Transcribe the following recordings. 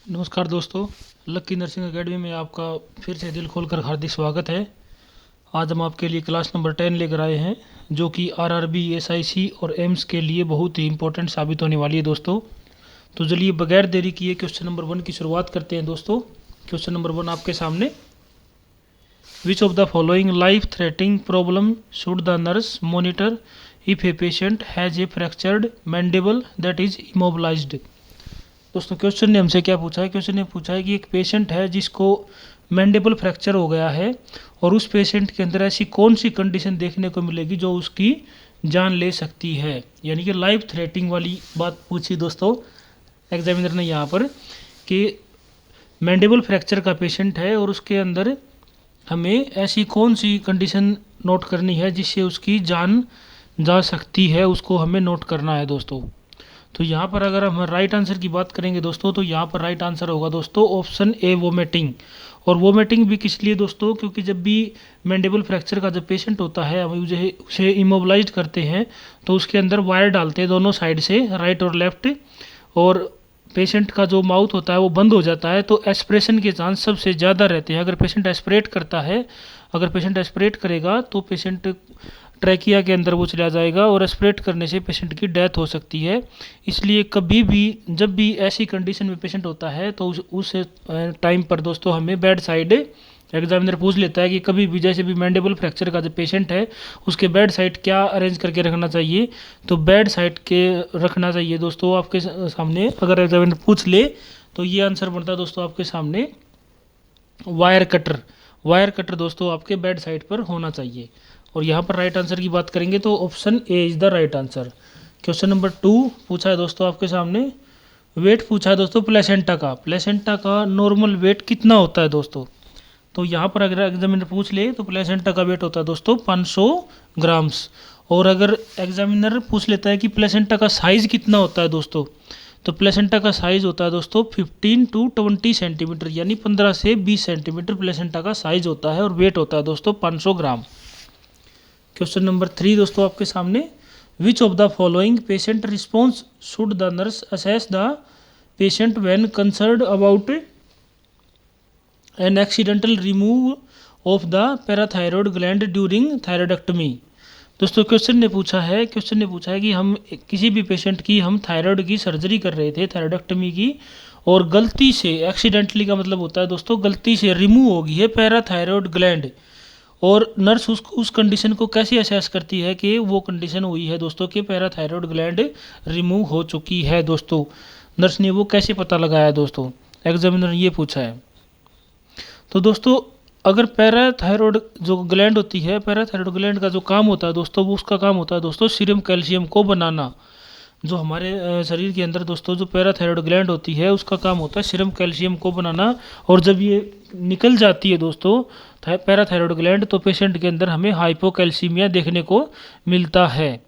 नमस्कार दोस्तों। लक्की nursing academy में आपका फिर से दिल खोलकर हार्दिक स्वागत है। आज हम आपके लिए क्लास नंबर 10 लेकर आए हैं, जो कि आरआरबी, एसआईसी और एम्स के लिए बहुत ही इंपॉर्टेंट साबित होने वाली है दोस्तों। तो चलिए बगैर देरी किए क्वेश्चन नंबर 1 की शुरुआत करते हैं दोस्तों। क्वेश्चन नंबर 1 आपके सामने। Which of the following life threatening problem should the nurse monitor if a patient has a fractured mandible that is immobilized. दोस्तों क्वेश्चन ने हमसे क्या पूछा है? क्वेश्चन ने पूछा है कि एक पेशेंट है जिसको मैंडिबल फ्रैक्चर हो गया है और उस पेशेंट के अंदर ऐसी कौन सी कंडीशन देखने को मिलेगी जो उसकी जान ले सकती है, यानी कि लाइफ थ्रेटनिंग वाली बात पूछी दोस्तों एग्जामिनर ने यहाँ पर, कि मैंडिबल फ्रैक्चर का पेशेंट है और उसके अंदर हमें ऐसी कौन सी कंडीशन नोट करनी है जिससे उसकी जान जा सकती है, उसको हमें नोट करना है दोस्तों। तो यहाँ पर अगर हम राइट आंसर की बात करेंगे दोस्तों, तो यहाँ पर राइट आंसर होगा दोस्तों ऑप्शन ए, वोमिटिंग। और वोमिटिंग भी किस लिए दोस्तों? क्योंकि जब भी मैंडिबल फ्रैक्चर का जब पेशेंट होता है, हम उसे इमोबलाइज करते हैं तो उसके अंदर वायर डालते हैं दोनों साइड से, राइट और लेफ्ट, और पेशेंट का जो माउथ होता है वो बंद हो जाता है, तो एस्पिरेशन के चांस सबसे ज़्यादा रहते हैं। अगर पेशेंट एस्पिरेट करता है, अगर पेशेंट एस्पिरेट करेगा तो पेशेंट ट्रैकिया के अंदर वो चला जाएगा और एस्पिरेट करने से पेशेंट की डेथ हो सकती है। इसलिए कभी भी जब भी ऐसी कंडीशन में पेशेंट होता है तो उस टाइम पर दोस्तों हमें बेड साइड, एग्जामिनर पूछ लेता है कि कभी भी जैसे भी मैंडिबल फ्रैक्चर का जो पेशेंट है उसके बेड साइड क्या अरेंज करके रखना चाहिए, तो बेड साइड के रखना चाहिए दोस्तों आपके सामने। अगर एग्जामिनर पूछ ले तो ये आंसर बनता है दोस्तों आपके सामने वायर कटर। वायर कटर दोस्तों आपके बेड साइड पर होना चाहिए। और यहाँ पर राइट आंसर की बात करेंगे तो option A is the right answer. Question number 2 पूछा है दोस्तों आपके सामने। वेट पूछा है दोस्तों प्लेसेंटा का। प्लेसेंटा का नॉर्मल वेट कितना होता है दोस्तों? तो यहाँ पर अगर एग्जामिनर पूछ ले तो प्लेसेंटा का वेट होता है दोस्तों 500 ग्राम्स। और अगर एग्जामिनर पूछ लेता है कि प्लेसेंटा का साइज़ कितना होता है दोस्तों, तो प्लेसेंटा का साइज़ होता है दोस्तों 15 टू 20 सेंटीमीटर, यानी 15 से 20 सेंटीमीटर प्लेसेंटा का साइज़ होता है और वेट होता है दोस्तों 500 ग्राम। क्वेश्चन नंबर 3 दोस्तों आपके सामने। Which of the following patient response should the nurse assess the patient when concerned about an accidental remove of the parathyroid gland during thyroidectomy. दोस्तों क्वेश्चन ने पूछा है कि हम किसी भी पेशेंट की हम थायराइड की सर्जरी कर रहे थे, थायरॉयडेक्टमी की, और गलती से, एक्सीडेंटली का मतलब होता है दोस्तों गलती से रिमूव हो गई है पैराथायरॉयड ग्लैंड, और नर्स उस कंडीशन को कैसे असेस करती है कि वो कंडीशन हुई है दोस्तों कि पैराथायरॉयड ग्लैंड रिमूव हो चुकी है दोस्तों। नर्स ने वो कैसे पता लगाया दोस्तों, एग्जामिनर ने ये पूछा है। तो दोस्तों अगर पैराथायरॉयड जो ग्लैंड होती है, पैराथायरॉयड ग्लैंड का जो काम होता है दोस्तों, वो उसका काम होता है दोस्तों सीरम कैल्शियम को बनाना। जो हमारे शरीर के अंदर दोस्तों जो पैराथायरॉयड ग्लैंड होती है उसका काम होता है सीरम कैल्शियम को बनाना। और जब ये निकल जाती है दोस्तों पैराथायरॉयड ग्लैंड, तो पेशेंट के अंदर हमें हाइपोकैल्सीमिया देखने को मिलता है।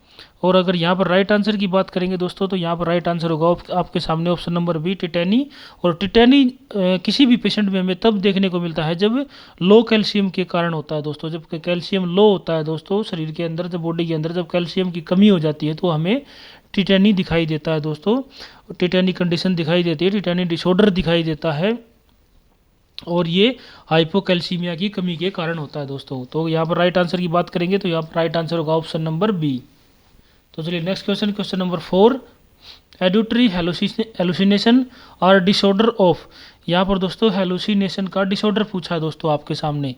और अगर यहाँ पर राइट आंसर की बात करेंगे दोस्तों, तो यहाँ पर राइट आंसर होगा आपके सामने ऑप्शन नंबर बी, टिटेनी। और टिटेनी किसी भी पेशेंट में हमें तब देखने को मिलता है जब लो कैल्शियम के कारण होता है दोस्तों। जब कैल्शियम लो होता है दोस्तों शरीर के अंदर, जब बॉडी के अंदर जब कैल्शियम की कमी हो जाती है तो हमें टिटेनी दिखाई देता है दोस्तों। टिटेनी कंडीशन दिखाई देती है, टिटेनी डिसऑर्डर दिखाई देता है, और ये हाइपोकैल्सीमिया की कमी के कारण होता है दोस्तों। तो यहाँ पर राइट आंसर की बात करेंगे तो यहाँ पर राइट आंसर होगा ऑप्शन नंबर बी। तो चलिए next question, question number 4। Auditory hallucination और डिसऑर्डर ऑफ। यहाँ पर दोस्तों हेलुसिनेशन का डिसऑर्डर पूछा है दोस्तों आपके सामने।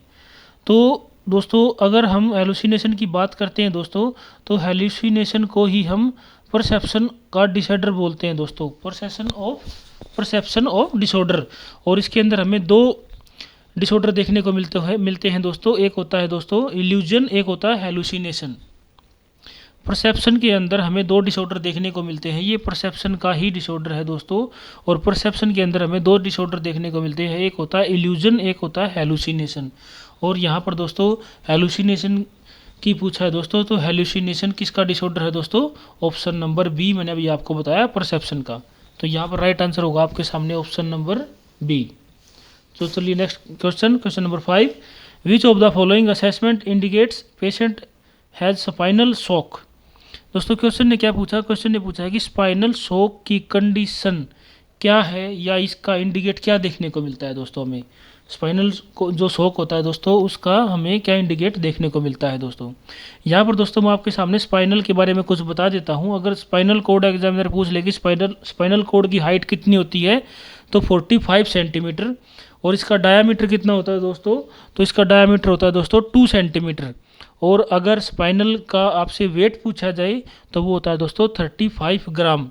तो दोस्तों अगर हम हेलुसिनेशन की बात करते हैं दोस्तों, तो हेलुसिनेशन को ही हम परसेप्शन का डिसऑर्डर बोलते हैं दोस्तों, परसेप्शन ऑफ डिसऑर्डर। और इसके अंदर हमें 2 डिसऑर्डर देखने को मिलते हैं दोस्तों। एक होता है दोस्तों इल्यूजन, एक होता है हेलुसिनेशन। परसेप्शन के अंदर हमें 2 डिसऑर्डर देखने को मिलते हैं, ये परसेप्शन का ही डिसऑर्डर है दोस्तों। और परसेप्शन के अंदर हमें 2 डिसऑर्डर देखने को मिलते हैं, एक होता है इल्यूजन, एक होता है हेलुसिनेशन। और यहाँ पर दोस्तों हेलुसिनेशन की पूछा है दोस्तों, तो हेलुसिनेशन किसका डिसऑर्डर है दोस्तों? ऑप्शन नंबर बी, मैंने अभी आपको बताया परसेप्शन का। तो यहाँ पर राइट आंसर होगा आपके सामने ऑप्शन नंबर बी। तो चलिए next question, question number 5। Which of the following assessment indicates patient has spinal shock. दोस्तों क्वेश्चन ने क्या पूछा? क्वेश्चन ने पूछा है कि स्पाइनल शॉक की कंडीशन क्या है या इसका इंडिकेट क्या देखने को मिलता है दोस्तों हमें। स्पाइनल को जो शॉक होता है दोस्तों उसका हमें क्या इंडिकेट देखने को मिलता है दोस्तों। यहाँ पर दोस्तों मैं आपके सामने स्पाइनल के बारे में कुछ बता देता हूँ। अगर स्पाइनल कोड एग्जामिनर पूछ ले कि स्पाइनल कोड की हाइट कितनी होती है तो 45 सेंटीमीटर, और इसका डायामीटर कितना होता है दोस्तों, तो इसका डायामीटर होता है दोस्तों 2 सेंटीमीटर। और अगर स्पाइनल का आपसे वेट पूछा जाए तो वो होता है दोस्तों 35 ग्राम।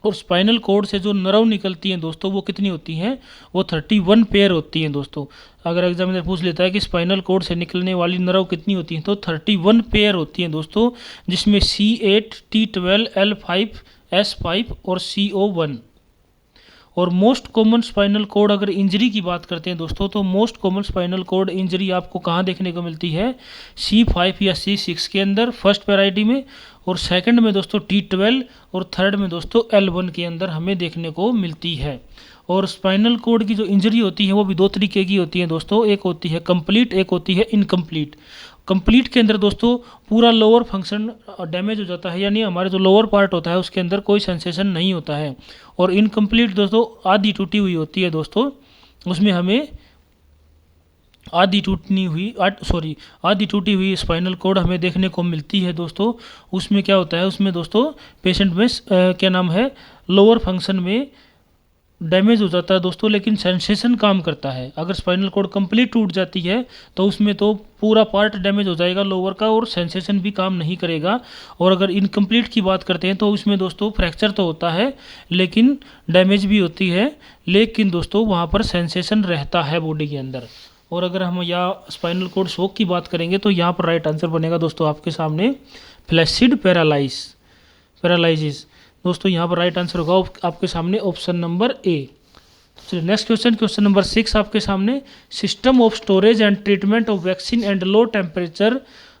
और स्पाइनल कोड से जो नर्व निकलती हैं दोस्तों वो कितनी होती हैं, वो 31 पेयर होती हैं दोस्तों। अगर एग्जामिनर पूछ लेता है कि स्पाइनल कोड से निकलने वाली नर्व कितनी होती हैं तो 31 पेयर होती हैं दोस्तों, जिसमें C8, T12, L5, S5 और CO1। और मोस्ट कॉमन स्पाइनल कोड अगर इंजरी की बात करते हैं दोस्तों तो most common spinal cord injury आपको कहाँ देखने को मिलती है, C5 या C6 के अंदर फर्स्ट पैराइटी में, और सेकंड में दोस्तों T12 और थर्ड में दोस्तों L1 के अंदर हमें देखने को मिलती है। और स्पाइनल कोड की जो इंजरी होती है वो भी दो तरीके की होती है दोस्तों, एक होती है कंप्लीट, एक होती है इनकम्प्लीट। कंप्लीट के अंदर दोस्तों पूरा लोअर फंक्शन डैमेज हो जाता है, यानी हमारे जो लोअर पार्ट होता है उसके अंदर कोई सेंसेशन नहीं होता है। और इनकम्प्लीट दोस्तों आधी टूटी हुई होती है दोस्तों, उसमें हमें आधी टूटी हुई स्पाइनल कोड हमें देखने को मिलती है दोस्तों। उसमें क्या होता है, उसमें दोस्तों पेशेंट में क्या नाम है, लोअर फंक्शन में डैमेज हो जाता है दोस्तों, लेकिन सेंसेशन काम करता है। अगर स्पाइनल कोड कंप्लीट टूट जाती है तो उसमें तो पूरा पार्ट डैमेज हो जाएगा लोअर का और सेंसेशन भी काम नहीं करेगा। और अगर इनकम्प्लीट की बात करते हैं तो उसमें दोस्तों फ्रैक्चर तो होता है लेकिन डैमेज भी होती है, लेकिन दोस्तों वहाँ पर सेंसेशन रहता है बॉडी के अंदर। और अगर हम यहाँ स्पाइनल कोड शॉक की बात करेंगे तो यहाँ पर राइट आंसर बनेगा दोस्तों आपके सामने फ्लैसिड पैरालाइसिस। दोस्तों यहाँ पर राइट आंसर होगा आपके सामने ऑप्शन नंबर ए। चलिए नेक्स्ट क्वेश्चन नंबर 6 आपके सामने, system of storage and treatment of vaccine and low temperature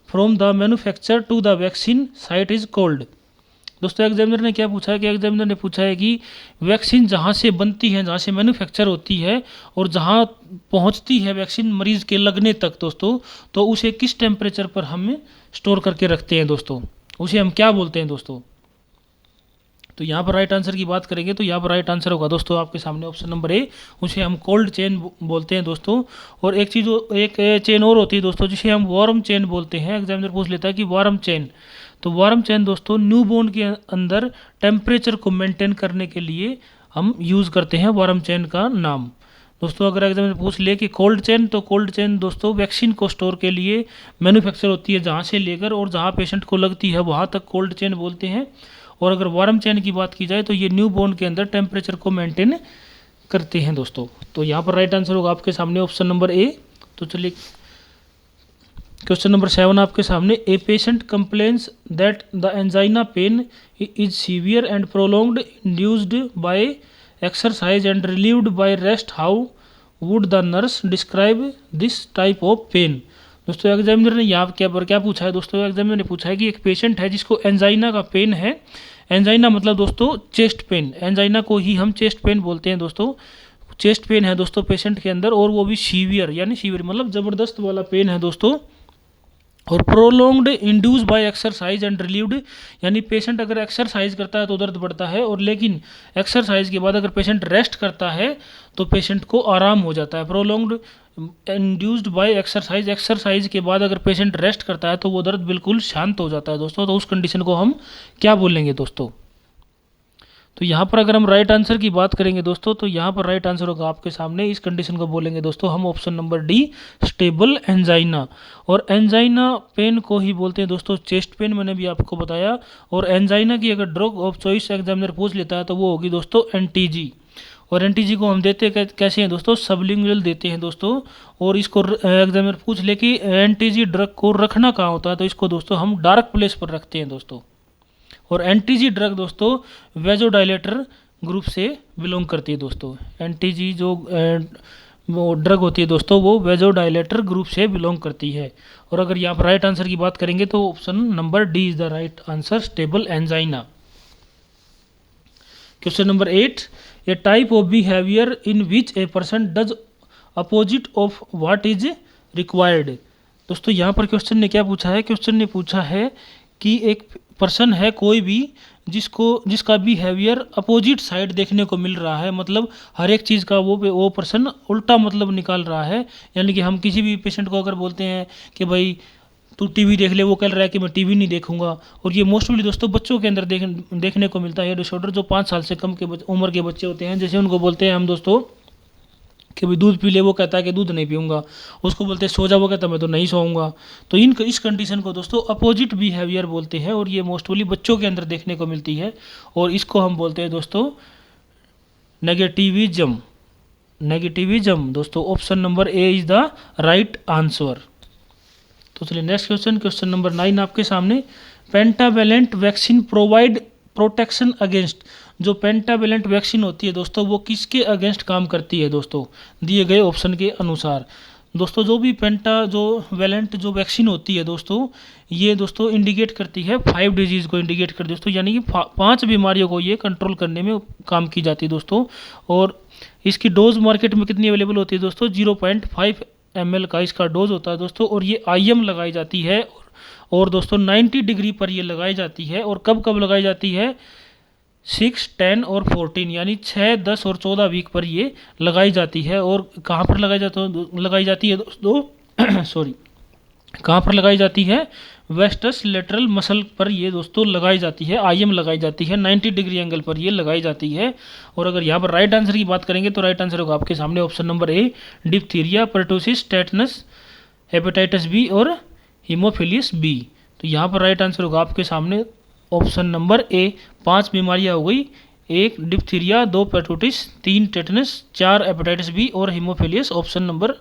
from the manufacture to the vaccine site is called. दोस्तों एग्जामिनर ने क्या पूछा है कि एग्जामिनर ने पूछा है कि वैक्सीन जहाँ से बनती है, जहाँ से मैन्युफैक्चर होती है और जहाँ पहुँचती है वैक्सीन मरीज़ के लगने तक दोस्तों, तो उसे किस टेम्परेचर पर हम स्टोर करके रखते हैं दोस्तों, उसे हम क्या बोलते हैं दोस्तों। तो यहाँ पर राइट आंसर की बात करेंगे तो यहाँ पर राइट आंसर होगा दोस्तों आपके सामने ऑप्शन नंबर ए, उसे हम कोल्ड चेन बोलते हैं दोस्तों। और एक चेन और होती है दोस्तों जिसे हम वार्म चेन बोलते हैं। एग्जामिनर पूछ लेता है कि वार्म चेन, तो वार्म चेन दोस्तों न्यूबॉर्न के अंदर टेम्परेचर को मेंटेन करने के लिए हम यूज़ करते हैं वार्म चेन का नाम। दोस्तों अगर एग्जामिनर पूछ ले कि कोल्ड चेन, तो कोल्ड चेन दोस्तों वैक्सीन को स्टोर के लिए मैन्युफैक्चर होती है जहाँ से लेकर और जहाँ पेशेंट को लगती है वहाँ तक कोल्ड चेन बोलते हैं। और अगर वार्म चेन की बात की जाए तो ये न्यूबॉर्न के अंदर टेम्परेचर को मेंटेन करते हैं दोस्तों। तो यहाँ पर राइट आंसर होगा आपके सामने ऑप्शन नंबर ए। तो चलिए क्वेश्चन नंबर 7 आपके सामने, a patient complains that the angina pain is severe and prolonged induced by exercise and relieved by rest, how would the nurse describe this type of pain. दोस्तों examiner ने यहाँ क्या पूछा है दोस्तों, एग्जामिनर ने पूछा है कि एक पेशेंट है जिसको एंजाइना का पेन है। एंजाइना मतलब दोस्तों चेस्ट पेन, एंजाइना को ही हम चेस्ट पेन बोलते हैं दोस्तों। चेस्ट पेन है दोस्तों पेशेंट के अंदर और वो भी सीवियर, यानी सीवियर मतलब ज़बरदस्त वाला पेन है दोस्तों। और prolonged induce by exercise and relieved, यानी पेशेंट अगर एक्सरसाइज करता है तो दर्द बढ़ता है, और लेकिन एक्सरसाइज के बाद अगर पेशेंट रेस्ट करता है तो पेशेंट को आराम हो जाता है। Prolonged induced by exercise, exercise के बाद अगर पेशेंट रेस्ट करता है तो वो दर्द बिल्कुल शांत हो जाता है दोस्तों। तो उस कंडीशन को हम क्या बोलेंगे दोस्तों। तो यहाँ पर अगर हम राइट आंसर की बात करेंगे दोस्तों तो यहाँ पर राइट आंसर होगा आपके सामने, इस कंडीशन को बोलेंगे दोस्तों हम option number D, stable angina. और एंजाइना पेन को ही बोलते हैं दोस्तों चेस्ट पेन, मैंने भी आपको बताया। और एंजाइना की अगर ड्रग ऑफ चॉइस एग्जामिनर पूछ लेता है तो वो होगी दोस्तों एनटीजी। और एनटीजी को हम देते कैसे हैं दोस्तों, सबलिंगुअल देते हैं दोस्तों। और इसको एग्जामिनर पूछ ले कि एनटीजी ड्रग को रखना कहाँ होता है, तो इसको दोस्तों हम डार्क प्लेस पर रखते हैं दोस्तों। और एनटीजी ड्रग दोस्तों वेजोडाइलेटर ग्रुप से बिलोंग करती है दोस्तों। एनटीजी जो वो ड्रग होती है दोस्तों वो वेजोडाइलेटर ग्रुप से बिलोंग करती है। और अगर यहाँ पर राइट आंसर की बात करेंगे तो option number D is the right answer, stable angina. Question number 8, A type of behaviour in which a person does opposite of what is required. दोस्तों यहाँ पर क्वेश्चन ने क्या पूछा है, क्वेश्चन ने पूछा है कि एक पर्सन है कोई भी जिसका बिहेवियर अपोजिट साइड देखने को मिल रहा है, मतलब हर एक चीज़ का वो पर्सन उल्टा मतलब निकाल रहा है। यानी कि हम किसी भी पेशेंट को अगर बोलते हैं कि भाई तू टीवी देख ले, वो कह रहा है कि मैं टीवी नहीं देखूंगा। और ये मोस्टली दोस्तों बच्चों के अंदर देखने को मिलता है ये डिसऑर्डर। जो 5 साल से कम के उम्र के बच्चे होते हैं, जैसे उनको बोलते हैं हम दोस्तों कि भाई दूध पी ले, वो कहता है कि दूध नहीं पीऊँगा। उसको बोलते हैं सो जा, वो कहता है मैं तो नहीं सोऊंगा। तो इस कंडीशन को दोस्तों अपोजिट बिहेवियर बोलते हैं, और ये मोस्टली बच्चों के अंदर देखने को मिलती है, और इसको हम बोलते हैं दोस्तों नेगेटिविज्म। नेगेटिविज्म दोस्तों, option number A is the right answer. तो चलिए नेक्स्ट क्वेश्चन नंबर 9 आपके सामने। Pentavalent vaccine provide protection against. जो पेंटावेलेंट वैक्सीन होती है दोस्तों, वो किसके अगेंस्ट काम करती है दोस्तों, दिए गए ऑप्शन के अनुसार। दोस्तों जो भी जो वेलेंट जो वैक्सीन होती है दोस्तों, ये दोस्तों इंडिकेट करती है 5 डिजीज़ को इंडिकेट करती है दोस्तों, यानी कि 5 बीमारियों को ये कंट्रोल करने में काम की जाती है दोस्तों। और इसकी डोज मार्केट में कितनी अवेलेबल होती है दोस्तों, 0.5 ml का इसका डोज होता है दोस्तों। और ये IM लगाई जाती है, और दोस्तों 90 डिग्री पर ये लगाई जाती है। और कब कब लगाई जाती है, 6, 10 और 14, यानी 6, 10 और 14 वीक पर ये लगाई जाती है। और कहाँ पर लगाई जाती है दोस्तों सॉरी, कहाँ पर लगाई जाती है, वेस्टस लेटरल मसल पर ये दोस्तों लगाई जाती है, IM लगाई जाती है, 90 डिग्री एंगल पर ये लगाई जाती है। और अगर यहाँ पर राइट आंसर की बात करेंगे तो राइट आंसर होगा आपके सामने option number A, diphtheria, pertussis, tetanus, hepatitis B और हीमोफिलियस बी। तो यहाँ पर राइट आंसर होगा आपके सामने ऑप्शन नंबर ए। 5 बीमारियाँ हो गई, 1 diphtheria, 2 pertussis, 3 tetanus, 4 hepatitis B और haemophilus. Option number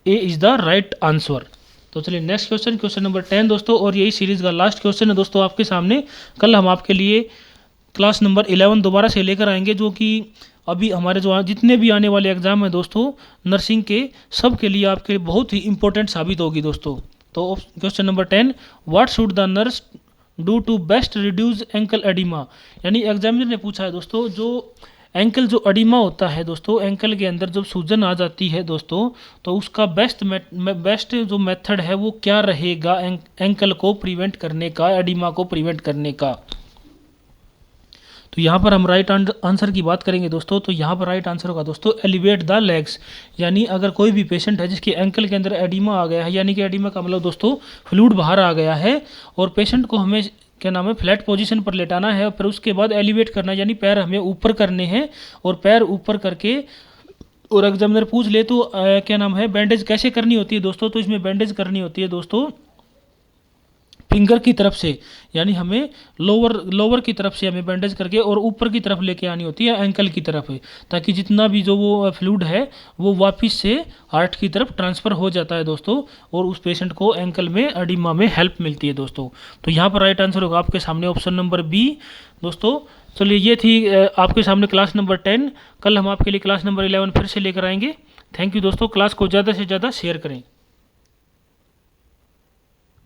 A is the right answer. तो चलिए नेक्स्ट क्वेश्चन नंबर 10 दोस्तों, और यही सीरीज़ का लास्ट क्वेश्चन है दोस्तों आपके सामने। कल हम आपके लिए क्लास नंबर 11 दोबारा से लेकर आएंगे, जो कि अभी हमारे जो जितने भी आने वाले एग्जाम हैं दोस्तों नर्सिंग के, सब के लिए आपके बहुत ही इंपॉर्टेंट साबित होगी दोस्तों। तो question number 10, what should the nurse do to best reduce ankle oedema. यानी एग्जामिनर ने पूछा है दोस्तों, जो एंकल जो एडिमा होता है दोस्तों, एंकल के अंदर जब सूजन आ जाती है दोस्तों, तो उसका बेस्ट जो मेथड है वो क्या रहेगा एंकल को प्रिवेंट करने का, एडिमा को प्रिवेंट करने का। तो यहाँ पर हम राइट आंसर की बात करेंगे दोस्तों, तो यहाँ पर राइट आंसर होगा दोस्तों एलिवेट द लेग्स। यानी अगर कोई भी पेशेंट है जिसके एंकल के अंदर एडिमा आ गया है, यानी कि एडिमा का मतलब दोस्तों फ्लूइड बाहर आ गया है, और पेशेंट को हमें क्या नाम है फ्लैट पोजीशन पर लेटाना है, और फिर उसके बाद एलिवेट करना, यानी पैर हमें ऊपर करने हैं, और पैर ऊपर करके और एग्जामिनर पूछ ले तो क्या नाम है बैंडेज कैसे करनी होती है दोस्तों। तो इसमें बैंडेज करनी होती है दोस्तों फिंगर की तरफ से, यानी हमें लोअर की तरफ से हमें बैंडेज करके और ऊपर की तरफ लेके आनी होती है एंकल की तरफ, ताकि जितना भी जो वो फ्लूइड है वो वापस से हार्ट की तरफ ट्रांसफ़र हो जाता है दोस्तों, और उस पेशेंट को एंकल में एडिमा में हेल्प मिलती है दोस्तों। तो यहाँ पर राइट आंसर होगा आपके सामने ऑप्शन नंबर बी दोस्तों। चलिए ये थी आपके सामने क्लास नंबर 10। कल हम आपके लिए क्लास नंबर 11 फिर से लेकर आएंगे। थैंक यू दोस्तों, क्लास को ज़्यादा से ज़्यादा शेयर करें।